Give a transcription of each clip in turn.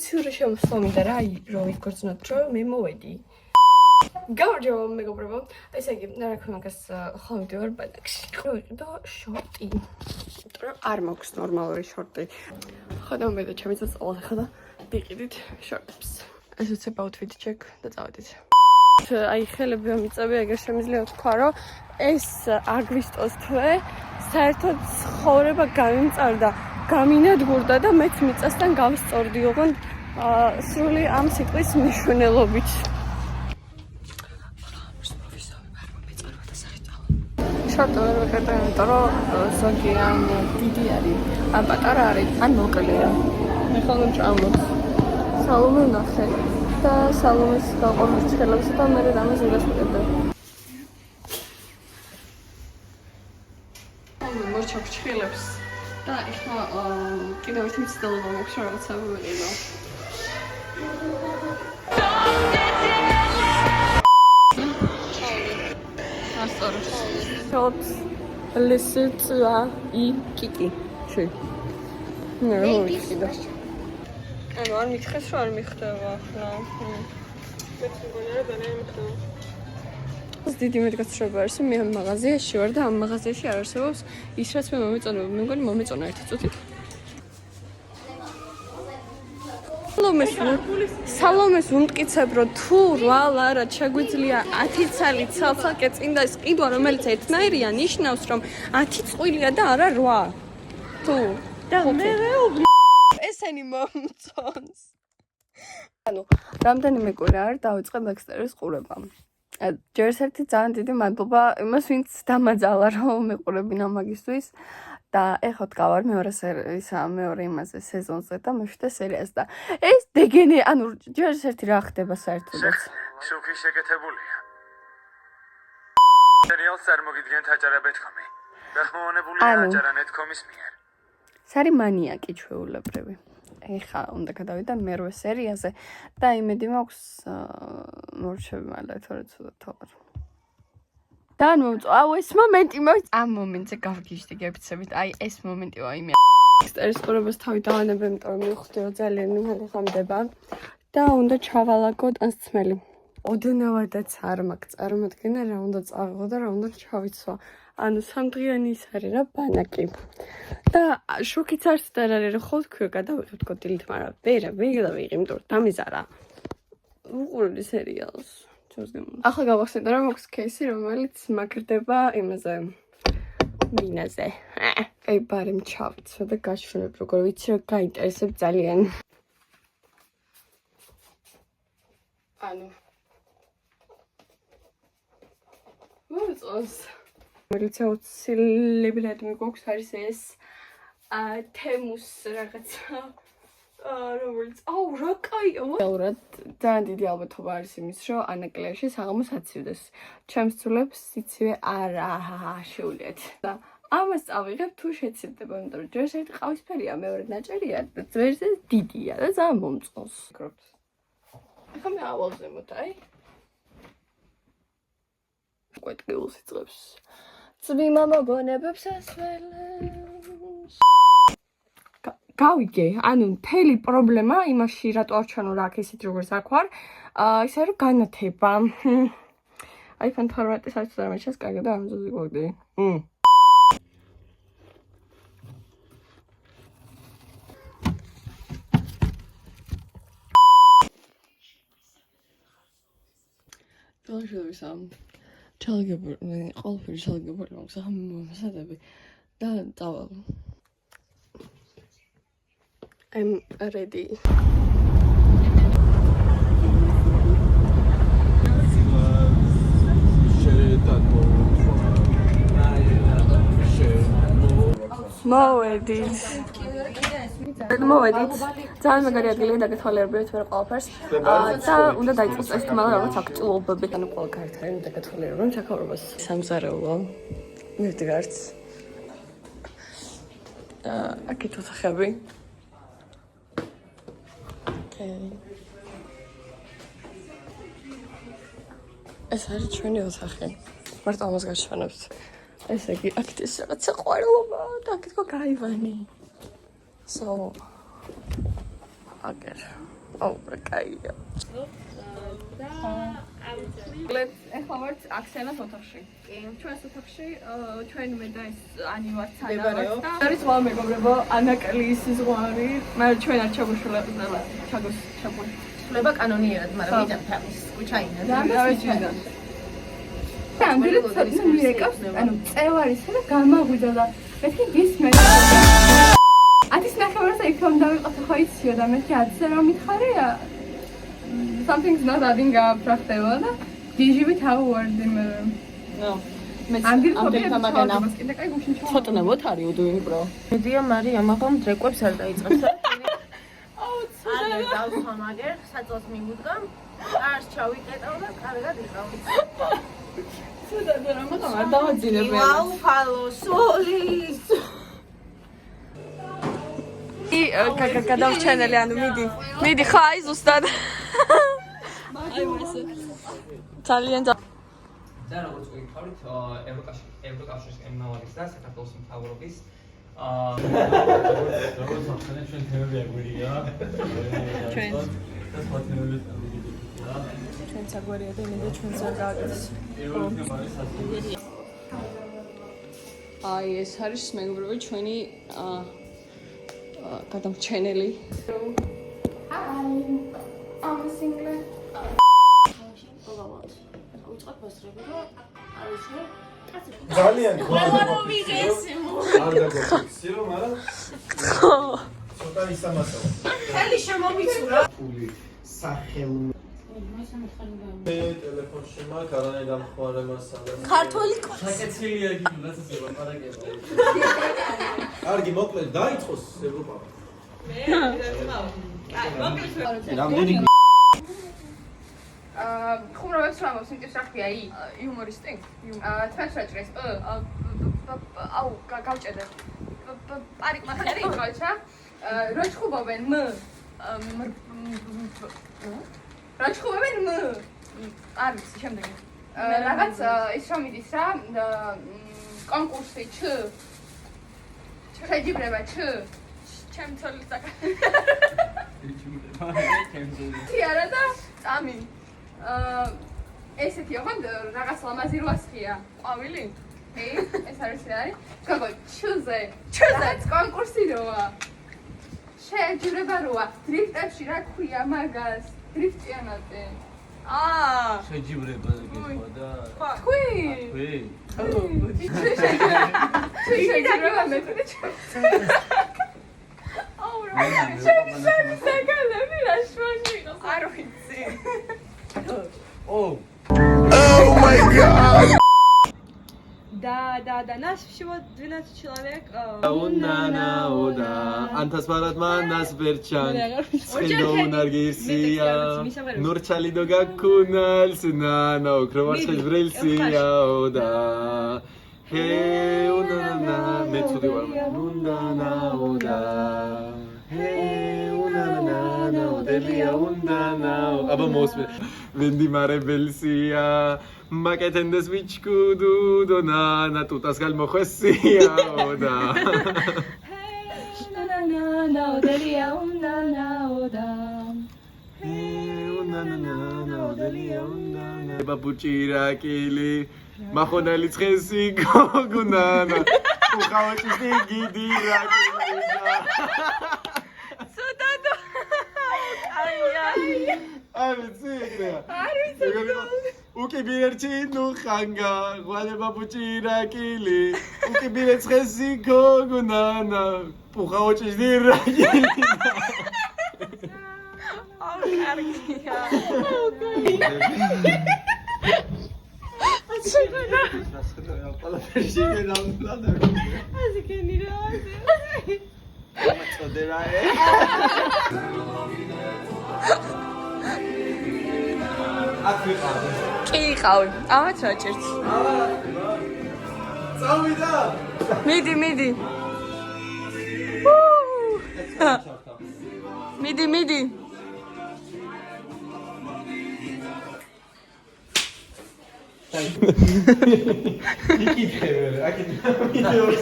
ემოციური შემოსვლა მინდა რა რომ ვიქორწინოთ რომ მე მოვედი. გამარჯობა მეგობრებო. ესე იგი, რა თქმა უნდა, ხოლმე ვარ ბანაკში. და შორტი. იმიტომ არ მაქვს ნორმალური შორტი. ხოდა მე და ჩემი წავალ ხოდა ვიყიდით შორტებს. ეს უცებ outfit check და წავედით. აი ხელები ამიწევი, ეგერ შემიძლია ვთქვა, რომ ეს აგვისტოს თვე საერთოდ ცხოვრება გამიმწარდა, გამინადგურდა და მეც მიწასთან გავსწორდი, ოღონდ სრული ამ სიტყვის მნიშვნელობით. შორტი ვერ ვიყიდე, იმიტომ რომ ზოგი ან დიდი არის, ან პატარა არის, ან მოკლეა. მე ხოლმე ჭამობს. სალომე ვნახე და სალომეს გაყვარს ხელებს და მე რამეს ვიგასწრებდი. მორჩა ფრჩხილებს და ეხლა კიდევ ერთი მცდელობა მაქვს რაღაცა ვიყიდო. Short list I kiki. Schön. Ja, ვიყიდო. ანუ არ მითხეს რომ არ მიხდება ახლა. მეც მგონია რომ ძალიან მიხდება. დიდი მეტგაცრუება არის, მე ამ მაღაზიაში ვარ და ამ მაღაზიაში არ არსებობს ის რაც მე მომეწონა, მე მგონი მომეწონა ერთი წუთით. სალომეს უმტკიცებ რომ თუ რვალ არა შეგვიძლია 10 ცალი ცალ-ცალკე წინდა ყიდვა რომელიც ერთნაირია ნიშნავს რომ 10 წყვილია და არა 8. თუ და მე ესენი მომწონს. ანუ რამდენიმე კვირა არ დავიწყე ბექსტერის ყურება. ჯერ ერთი ძალიან დიდი მადლობა იმას ვინც დამაძალა რომ მეყურებინა მაგისთვის და ეხლა ვდგავარ მეორე იმაზე სეზონზე და მშვიდე სერიას და ეს დეგენი ანუ ჯერ ერთი რა ხდება საერთოდაც. შუქი შეკეთებულია. სერიალს არ მოგიდგენთ აჯარებეთქომი. გახმოვანებულია აჯარანეთქომის მიერ. სარი მანიაკი ჩვეულებრივი. ეხლა უნდა გადავიდე მერვე სერიაზე და იმედი მაქვს მორჩები მალე თორე ცუდად თოვარ. და აუ ეს მომენტი ამ მომენტზე გავგიჟდი გეფიცებით. აი ეს მომენტი ვაიმე. ბექსტერის ყურებას თავი დავანებე, იმიტომ რომ მივხვდი რომ ძალიან მალე ხამდება და უნდა ჩავალაგო ტანსცმელი. ოდნავადაც არ მაქვს წარმოდგენა რა უნდა წავიღო და რა უნდა ჩავიცვა. ანუ სამდღიანი ის არის რა ბანაკი. და შუქიც არც და არ არის რომ ხო თქვი გადავიღებ თქო დილით, მაგრამ ვერა ვიღი, იმიტომ რომ დამიზარა. უყურებდი სერიალს. ახლა გავახსენდა რომ მაქვს кейსი რომელიც მაგრდება იმაზე მინაზე. აი ბარემ ჩავიცვა და გაჩვენებ როგორ ვიცი რომ გაინტერესებ ძალიან. ანუ მოწონს. რომელიც აუცილებელად მეგოქვს არის ეს თემუს რაღაცა რომელიც აუ რა კაია. რეალურად ძალიან დიდი ალბათობა არის იმის რომ ანაკლიაში საღამოს აცივდეს. ჩემს ცულებს იცივე არა შეულიათ. და ამას წავიღებ თუ შეცილდება, იმიტომ რომ ჯერ ერთი ყავისფერია, მეორე ნაჭერია და ძვერზე დიდია და ძალიან მომწონს. ახლა მე ავალზემოთ აი. კვეთილს იწყებს. წვიმა მოგონებებს ასველებს. გავიგე, ანუ მთელი პრობლემა იმაში რატო არ ჩანო რა აქ ისეთ როგორც აქ ვარ, ისე რომ განათება. iPhone 12 საერთოდ არ მეჩას კარგად და ამაზე გვიგდი. დაშოვისა ჩალგებული, ყველაფერი ჩალგებული მაქვს, ამოსადები და წავალ. I'm ready. მოვედით. ძალიან მაგარი ადგილია დაგეთვალიერებთ ვერ ყველაფერს. და უნდა დაიწყოს ეს თმალა რაღაც აქტუალობები. ანუ ყველა ქართალი უნდა დაგეთვალიერებთ ჩაქაურობას. სამზარეულო. მივდგართ. აქეთ ოთახები. ეს არის ჩვენი ოთახი. მარტო ამას გაჩვენებთ. ესე იგი, აქეთ ის რაღაცა ყვარლობა და აქეთ გაივანი. So, აგერ. აუ რა კაია ეხლა ვართ აქსიანას ოთახში. კი. ჩვენს ოთახში ჩვენ მე და ეს ანი ვართ სანავართ და არის ზღვა მეგობრებო ანაკლის ზღვარი. მაგრამ ჩვენ არ ჩაგუშულება ჩაგუშულება კანონიერად, მაგრამ ვიდან ფამის კუჩაინა. და ამდენად საერთოდ მირეკავს, ანუ წევარისა და გამაღვიძა და მეთქი გისმენ. 10:09-ს იქამ დავიწყოთ ხო იციო და მეთქი 10-ზე რომ მითხარია something's not adding up პრაქტევა და გიჟივით ავუარდი მე. ნო. მე ამდენ მაგანა. ხოტნებოთ არის უდუინი პრო. მედია მარია მაგამ დრეკვებს არ დაიწყებს. აუ ცუდა. არ დავსვამაგერ, საწოს მიმუდგამ. არს ჩავიკეტავ და კარგად იყავით. ცუდა და რა მაგამ არ დავაძინებ მე. ვაუ ფალო სოლის. გადავჩენელი ანუ მიდი ხა აი ზუსტად აი ესე ძალიან და როგორც გითხარით ევროკავშირის ემმავარის და საქართველოს მთავრობის როგორც ახსენე ჩვენ თემები აგვირია ჩვენ და სხვა თემები აგვირია ჩვენ საგვარია და იმედი ჩვენ ზარ გააკეთეს აი ეს არის მეგობრებო ჩვენი გადამრჩენელი. I'm a single. ძალიან არ დაგოფიქსირო, მაგრამ ცოტა ისამასო. ხელი შემომიცურა. ფული სახელმწიფო ტელეფონში მაქვს არანაირ დამხმარებას სადაც ქართული საკეცილია იგი რასაც ელაპარაკება. კარგი მოკლედ დაიწყოს ევროპა. რამდენი ხუმრობებს რა მოს ინტერესს რა ქვია იუმორისტი თქვენს რაჭრეს აუ გავჭედე პარიკ მახერი იმყავს რა როჩხუბობენ როჩხუბობენ არ ვიცი შემდეგი რაღაც ის რომ მიდის რა კონკურსი შეჯიბრება ჩემთოლის დაკა არა და წამი ესეთი ოღონდ რაღაც ლამაზი როასხია ყვავილი ეს არის რა არის გოგო ჩუზე კონკურსი როა შეჯიბრება როა დრიფტებში რა ქვია მაგას დრიფტიანატე შეჯიბრება გიხვა და თქვი შეჯიბრება მე შეგალები რა შვანი იყოს არ ვიცი Oh my god. Да, нас всего 12 человек. Унанауда. Антасмаратма нас берчан. Схендоунаргисия. Нурчалидо гакуналс нана окроварчес брельсияуда. Хе унана мецуди вар. Унанауда. Хе унана оделия унана. Аба мосме. Венди მარებელსია მაკეთენდეს ვიჩკუდუ დონა ტუტას გალმოხვესიაოდა ნანა ოდელია უნანაოდა უნანანა ოდელია უნანა ბაბუჭირაკილი მახონელი ცხესი გოგუნანა უხავჭი გიდირაკილი სუდადო არ ვიცი ეგრეა. არ ვიცი. უკი ბილერჩი ნუ ხანგა, ღვალე ბაბუჭირაკილი. უკი ბილერჩ ხესი გოგუნანა, პუხა ოჭის დირაკილი. აუ კარგია. კი იყავი, ამათ რა ჭირს. წავიდა. მიდი. მიდი. იკითხე, აკეთე ვიდეოს.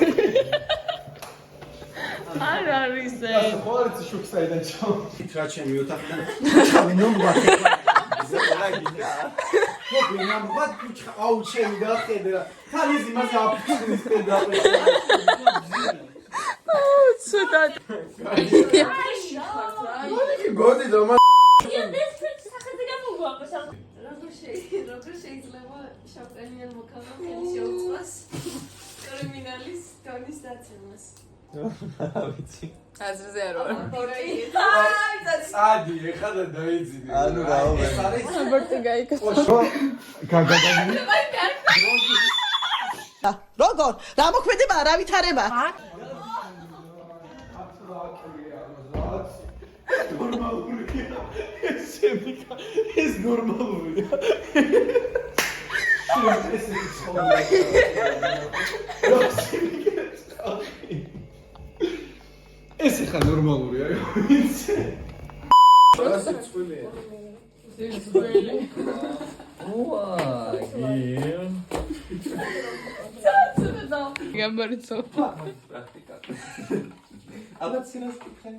არ არის ეს. ხო არის შუქსაიდან ჩავ. რა ჩემი ოთახიდან ჩავე ნომბარ ზელა გინდა მოგენა მოდ აუ ჩემი გახედა ხალისი მას აფიცნის და ცუდად. გოდი და როგორ შეიძლება შამპანიან მოქალაქე შეუწყოს კრიმინალის დონის დაცემას? ვიცი აზრზე არ ვარ. ადი ეხლა დაიძინე ანუ რაობა აბორტი გაიქცა. გაგაგაგინი როგორ? რა მოქმედება არავითარება? ნორმალურია ეს ნორმალურია ეს ხა ნორმალურია ვიცი რა სიცხვილია გამარცო. აბა ცინას კითხე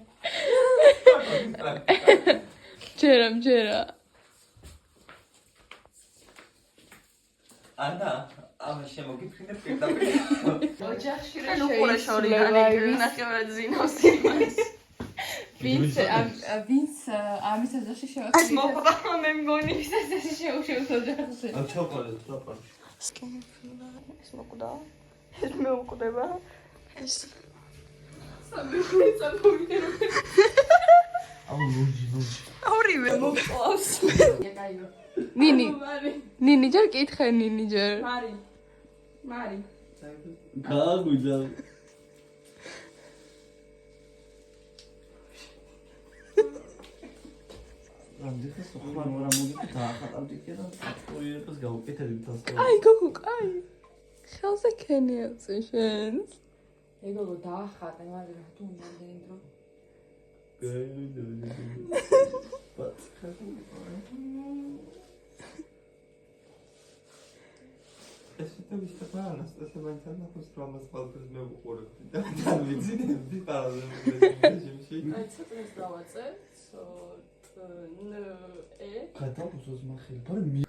ჯერა. ანა ამა შემოგიფრინე პირდაპირ ოჯახში ანუ ყურე შორიანი ნახევრად ზინავს იმას. ვინც ამის ოჯახში შევასწავლე. ეს მოყდა მე მგონი ის ესე შეუშევს ოჯახში. ამ ჩოკოლადს დაპარ ეს მოყდა. ეს მე მოყდება. ეს აუ ლუჯი ორივე მოყავს. ნინი ჯერ კითხე ნინი ჯერ. მარი გაგვიძა რამდენი ხანი მორა მოგიკითხა ახალავდი და ოიერებს გავუკეთებთ ასე აი გოგო კაი. ხელზე ქენიացე შენს. ეგოგო დაახატე მაგრამ თუ უნდა დრო ეს ვიტა ანასტასია ვაინთან ახოს დრამას ყალბს მე უყურებდი და დავიძინებდი პარალელში. აი ცოტას დავაწე ე გადავუსოს მახელი ბარე მი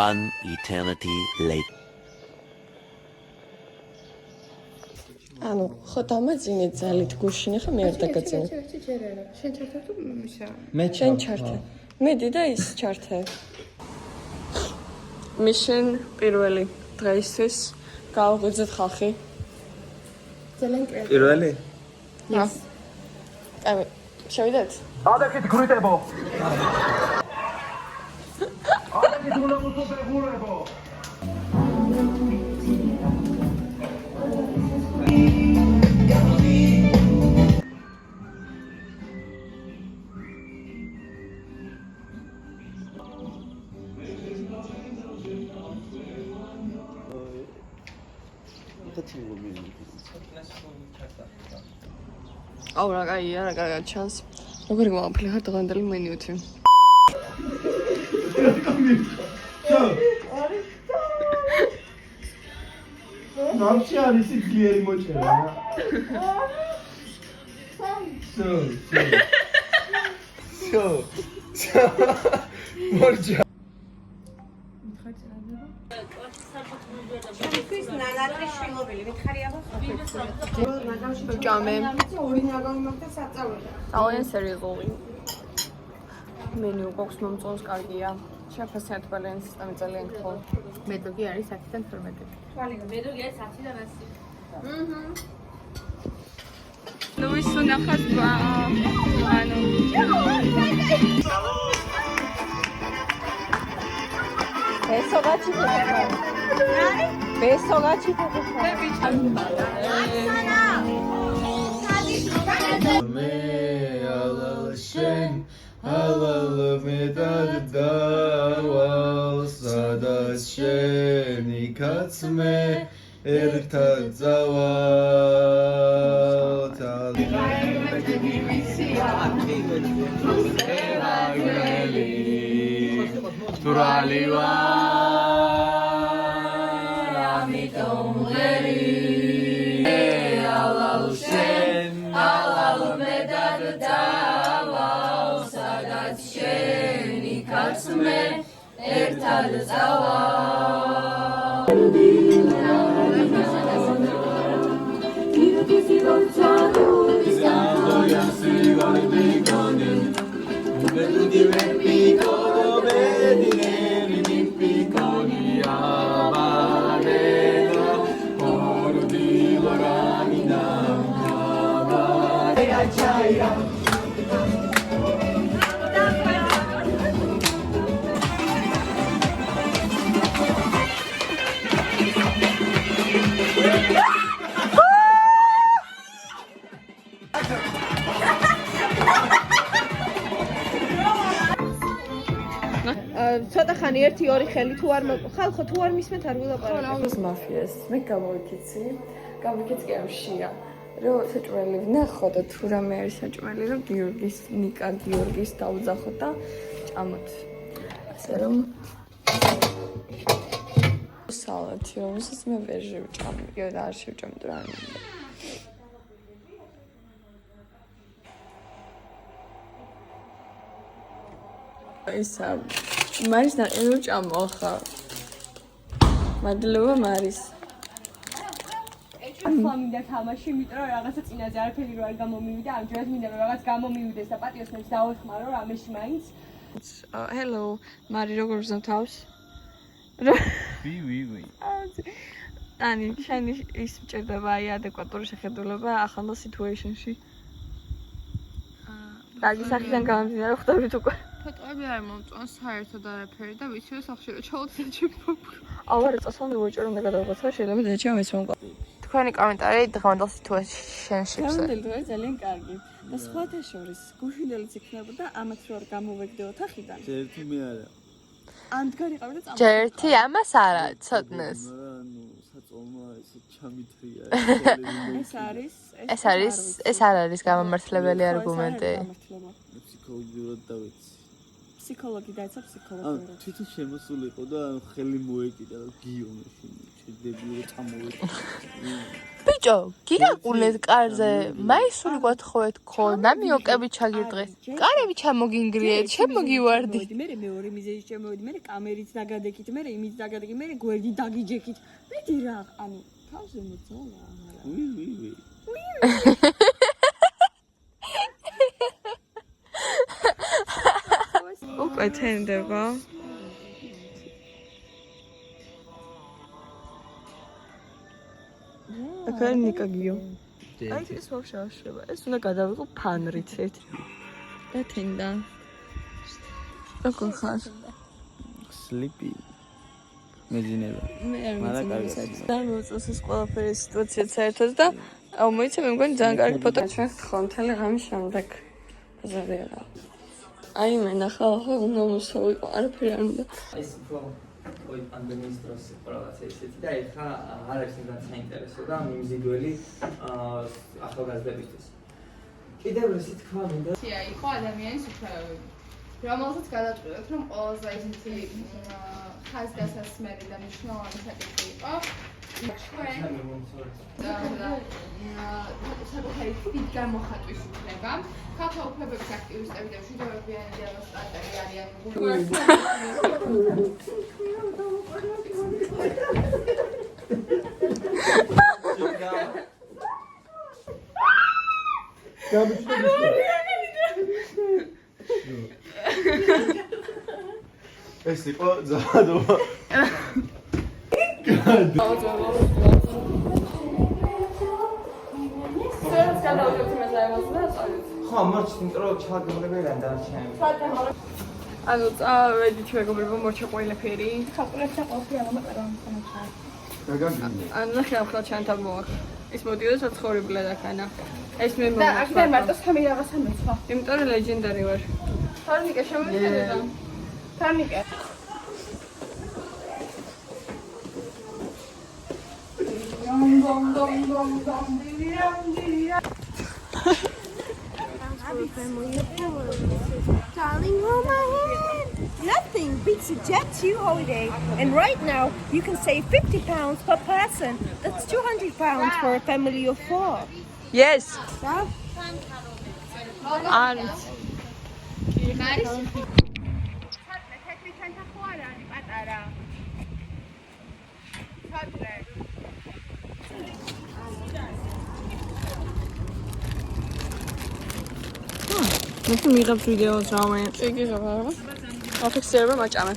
One eternity later. ანუ ხო დამაძინე ძალით გუშინ ხა მე არ დაგაძინე. შენ ჩართე თუ მისა მე შენ ჩართე. მედი და ის ჩართე. მიშენ პირველი დღეისთვის გავღვიძეთ ხალხი. ძალიან კრეატიული პირველი აი შევიდეთ? ადაკეთ გრიტებო ადაკეთ უნდა მოსოფებურებო აუ რა კაია, რა კარგად ჩანს. როგორი გამოფილი ხარ დღევანდელი მენიუთი? ნამჩი არის ძლიერი მოჭერა რა შო მორჯა ჭამე. ძალიან სერიოზული. მენიუ გვაქვს მომწონს კარგია. შეფასებთ ბალანს სისტემი ძალიან გთხოვ. მედოგი არის 10-დან 12. მედოგი არის 10-დან 100. ნუ ის ნახат ანუ Besogachi pokocha. Besogachi pokocha. მე ალალშენ ალალ მეტად დავალ სადაც შენი კაცმე ერთად წავალ თალ ბრალი ვარ ამიტომ ღერი ალალ შენ ალალ მედად დავალ სადაც შენი ქარცმე ერთად წავალ ცოტა ხანი 1-2 ხელი თუ არ ხალხო თუ არ მისმენთ არ ვილაპარაკებ. ეს მაფიას მე გამოვიქიცი კი არ შია რომ საჭმელი ვნახოთ და თუ რამე არის საჭმელი რომ გიორგის ნიკა გიორგის დავძახოთ და ჭამოთ ასე რომ სალათი რომელსაც მე ვერ შევჭამი და არ შევჭამი თუ რა მინდა ისა მარის ნაყინო ჭამო ახლა მადლობა მარის ახლა მინდა თამაში, იმიტომ რომ რაღაცა წინაზე არაფერი რო არ გამომივიდა, ამჯერად მინდა რომ რაღაც გამომივიდეს და პატიოსნებს დავეხმარო რამეში მაინც. Hello, მარი როგორ ვზავ თავს? ვი. Ani, შენი ის მჭირდება აი ადეკვატური შეხედულება ახალ სიტუეიშენში. დაგი სახიდან გამომდინარე ხვდებით უკვე. ფოტოები არ მომწონს საერთოდ არაფერი და ვიცი რომ სახში რომ ჩავწერე. ავარ წასვლა ვიჭერ უნდა გადავღოცა შეიძლება დაჩემ ეს მომყვა. თქვენი კომენტარი დღევანდელ სიტუეიშენში. დღევანდელი ძალიან კარგი. და სხვათა შორის გუშინდელიც იქნებოდა ამათ რო არ გამოვეგდეოთ ახიდან. ერთი მე არა. ამდგარი ყავი და წამო. ერთი ამას არა, ცოტნეს. საწოლმა ესე ჩამithრია. ეს არ არის გამომართლებელი არგუმენტი. ფსიქოლოგიურად დავიცი. ფსიქოლოგი დაიცა ფსიქოლოგიურად. თვითონ შემოსულიყო და ხელი მოეკიდა და გიომეში შეძები რომ წამოვედი. ბიჭო, გიგაკულეთ კარზე, მაისური გვათხოვეთ ხო, ნამიოკები ჩაგირდღეთ. კარები ჩამოგინგრიეთ, შემოგივარდით. მე მეორე მიზეზი შემოვიდი, მე კამერით დაგადეკით, მე იმით დაგადეკით, მე გვერდი დაგიჯექით. მეტი რა, ანუ თავზე მოძოლა, მაგრამ. ვი. უკვე თენდება. აკარ ნიკაგიო. აი ეს ვაფშე აღშება. ეს უნდა გადავიღო ფანრით ერთი. და თენდა. როგორ ხარ? Sleepy. მეძინება. მე არ მეძინება. და მოწოს ეს ყველაფერი სიტუაცია საერთოდ და მოიცა მე მგონი ძალიან კარგი ფოტო. ჩვენ ხომ მთელი ღამის შემდეგ ბაზარია. აი მე ნახა უნდა მოსავიყო არაფერი არ უნდა. ეს COVID პანდემიის დროს რაღაცა ისეთი და ეხლა არ არის იმდან საინტერესო და მიმზიდველი ახალგაზრდებისთვის. კიდევ ისეთი თქვა მინდა. იყო ადამიანის უფლებები, რომელსაც გადაწყვეტეთ, რომ ყველაზე ისეთი ხაზგასასმელი და მნიშვნელოვანი საკითხი იყო. საკუთარი თვით გამოხატვის უფლება, ხალხთა უფლებების აქტივისტები და მშვიდობიანი დემონსტრანტები არიან ეს იყო ზადობა. ხო, მორჩით, იმიტომ რომ ჩაგმრებელან დარჩენილი. ანუ წავედით მეგობრებო მორჩა ყველაფერი. ხალხურებსა ყოფილი ამოყარა ამხანაჩა. ანუ ნახე ახლა ჩანთა მოახ. ის მოდიოდა საცხოვრებლად აქანა. ეს მე და აქ მარტო სამი რაღაცა მეცვა. იმიტომ რომ ლეგენდარი ვარ. თორნიკე შემოიხედა. თორნიკე. Darling, hold my hand. Nothing. Be It's a Jet2 holiday, and right now you can save £50 per person. That's £200 for a family of 4. Yes. Yeah? And Let's meet up videos, Rami. იგი რა აფიქსერება მაჭამე.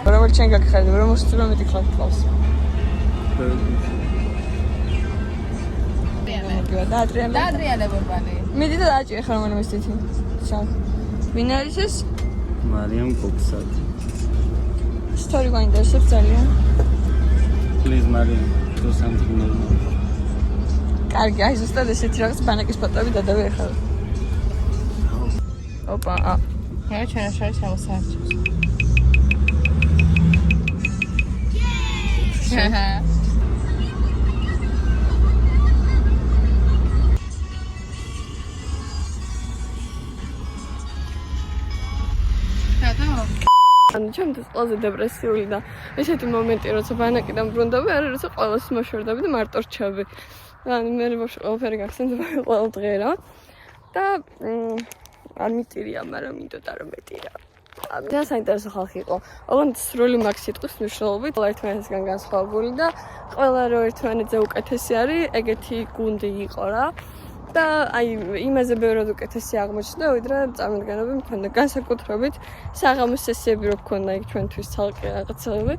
როგორ ჩვენ გაგხარდები, რომ მოსწრო მეტი ხალხი ყავს. დაადრიანებობანი. მიდი და დააჭირე ხარ მაგრამ ეს თითი. ჩავ. ვინ არის ეს? მარიამ კოქსად. სტორი გვაინტერესებს ძალიან. Please მარიამ, do something normal. კარგი, აი ზუსტად ესეთი რაღაც ბანაკის ფოტოები დადავე ახლა. ოპა, რა ჩვენ შორის ამოსაარჩევს. ანუ ჩემთვის ყველაზე დეპრესიული და ესეთი მომენტი, როცა ბანაკიდან ბრუნდები, არის როცა ყველას მოშორდები და მარტო რჩები. ანუ მე ვაფშე ყველაფერი გახსენდება ყველა დღე რა. და არ მიტირია, მაგრამ მინდოდა რომ მეტირა. და საინტერესო ხალხი იყო. ოღონდ სრული მაგ სიტყვის მნიშვნელობით ყველა ერთმანეთისგან განსხვავებული და ყველა რო ერთმანეთზე უკეთესი არის, ეგეთი გუნდი იყო რა. და აი იმაზე ბევრად უკეთესი აღმოჩნდა, ვიდრე წარმოდგენები მქონდა. განსაკუთრებით საღამოს სესიები რო გქონდა იქ ჩვენთვის ცალკე რაღაცები.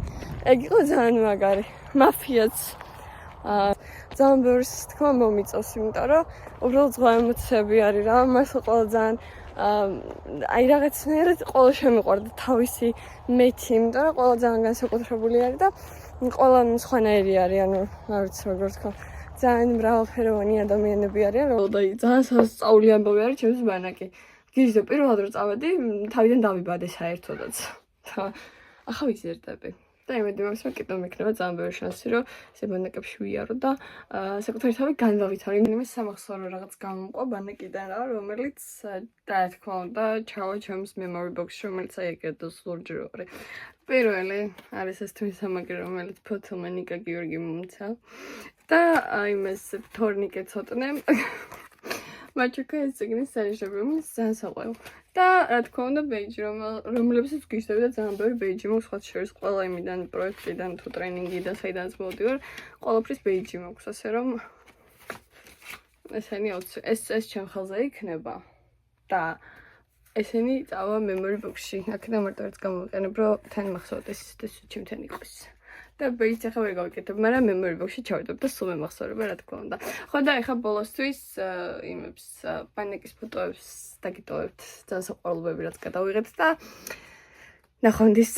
ეგ იყო ძალიან მაგარი. მაფიაც ძალიან ბევრს თქმა მომიწევს, იმიტომ რომ უბრალოდ ზღვა ემოციები არის რა. მას ყველა ძალიან აი რაღაცნაირად ყველა შემიყვარდა თავისი მეჩი, იმიტომ რომ ყველა ძალიან განსაკუთრებული არის და ყველა სხვანაირი არის, ანუ არ ვიცი როგორ თქვა. ძალიან მრავალფეროვანი ადამიანები არიან, და ძალიან სასწაული ამბავი არის ჩემს ბანაკი. გიჟდა პირველად რომ წავედი, თავიდან დავიბადე საერთოდაც. ახლა ვიზერდები. და იმედი მაქვს, რომ კიდევ მექნება ძალიან ბევრი შანსი, რომ ეს ბანაკებში ვიარო და საკუთარი თავი განვავითარო. იმენიმე სამახსოვრო რაღაც გამომყვა ბანაკიდან რა, რომელიც რა თქმა უნდა ჩავა ჩემს memory box-ში, რომელიც აი ეგრე სულჯერორი. პირველი არის ეს თვით სამაგრი, რომელიც ფოთოლმა ნიკა გიორგი მომცა. და აი ეს თორნიკე ცოტნე მაჩუკა ეს ციგნის სარიჟები, რომელიც ძალიან საყვარელ. და რა თქმა უნდა ბეიჯი, რომლებსაც გიშდები და ძალიან ბევრი ბეიჯი მაქვს, სხვა შორის ყველა იმიდან პროექტიდან თუ ტრენინგიდან საიდანაც მოვდივარ, ყველაფრის ბეიჯი მაქვს, ასე რომ ესენი ეს ჩემ ხელზე იქნება და ესენი წავა memory box-ში. აქედან მარტო ერთს გამოვიყენებ, რომ თან მახსოვდეს ეს ჩემთან იყოს. და ბეიჯს ახლა ვერ გავიკეთებ, მაგრამ memory box-ში ჩავიდებ და სულ მემახსოვრება, რა თქმა უნდა. ხო და ახლა ბოლოსთვის იმებს ბანაკის ფოტოებს დაგიტოვებთ, ძალიან საყვარლობები რაც გადავიღეთ და ნახვამდის.